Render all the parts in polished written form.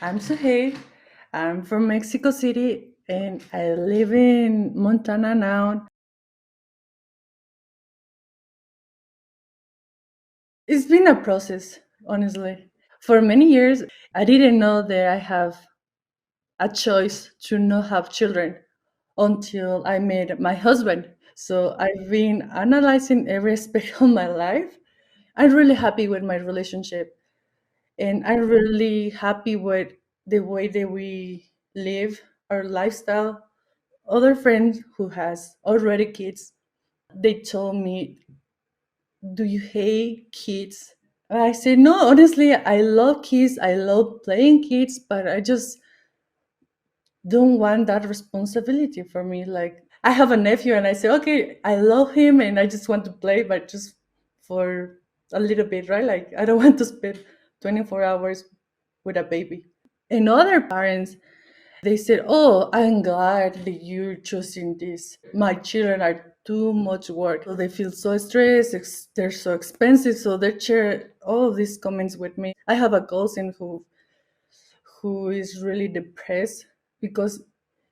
I'm Suhei. I'm from Mexico City and I live in Montana now. It's been a process, honestly. For many years, I didn't know that I have a choice to not have children until I met my husband. So I've been analyzing every aspect of my life. I'm really happy with my relationship and I'm really happy with the way that we live our lifestyle. Other friends who has already kids, they told me, "Do you hate kids?" I said, "No, honestly, I love kids. I love playing kids, but I just don't want that responsibility for me." Like I have a nephew, and I say, "Okay, I love him, and I just want to play, but just for a little bit, right? Like I don't want to spend 24 hours with a baby." And other parents, they said, "Oh, I'm glad that you're choosing this. My children are too much work. So they feel so stressed. They're so expensive." So they share all of these comments with me. I have a cousin who is really depressed because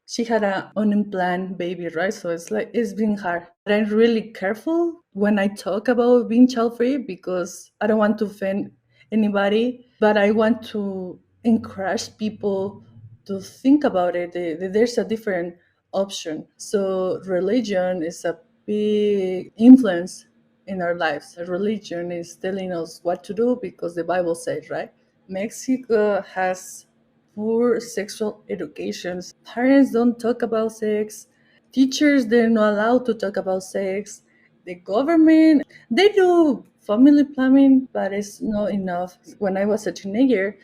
she had an unplanned baby, right? So it's like it's been hard. But I'm really careful when I talk about being child free because I don't want to offend anybody, but I want to encourage people to think about it. There's a different option. So religion is a big influence in our lives. Religion is telling us what to do because the Bible says, right? Mexico has poor sexual educations. Parents don't talk about sex. Teachers, they're not allowed to talk about sex. The government, they do family planning, but it's not enough. When I was a teenager,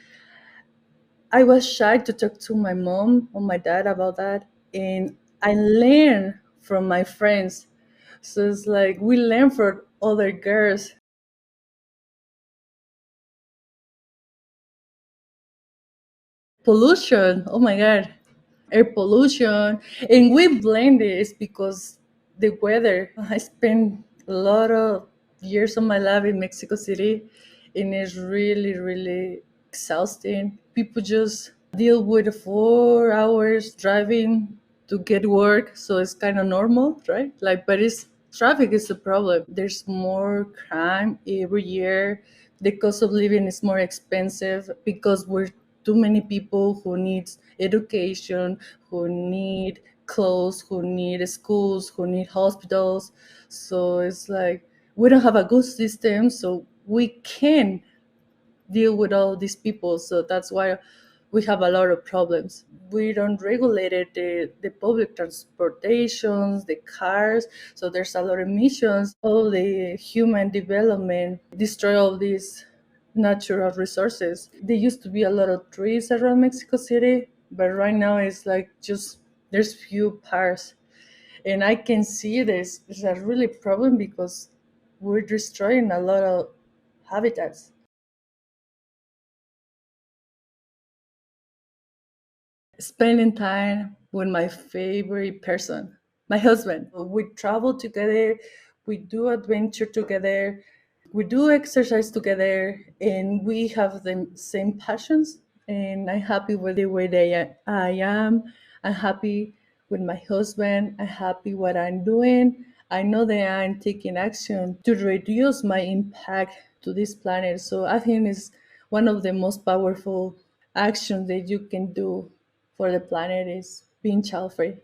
I was shy to talk to my mom or my dad about that. And I learned from my friends. So it's like we learn from other girls. Pollution, oh my God, air pollution. And we blame this because the weather. I spent a lot of years of my life in Mexico City and it's really, really exhausting. People just deal with 4 hours driving to get work, so it's kind of normal, right? Like, but it's traffic is the problem. There's more crime every year. The cost of living is more expensive because we're too many people who need education, who need clothes, who need schools, who need hospitals. So it's like we don't have a good system, so we can deal with all these people. So that's why we have a lot of problems. We don't regulate it, the public transportations, the cars. So there's a lot of emissions. All the human development destroy all these natural resources. There used to be a lot of trees around Mexico City, but right now it's like just there's few parks. And I can see this is a really problem because we're destroying a lot of habitats. Spending time with my favorite person, my husband. We travel together, we do adventure together, we do exercise together, and we have the same passions. And I'm happy with the way that I am. I'm happy with my husband. I'm happy what I'm doing. I know that I'm taking action to reduce my impact to this planet. So I think it's one of the most powerful actions that you can do for the planet is being child free.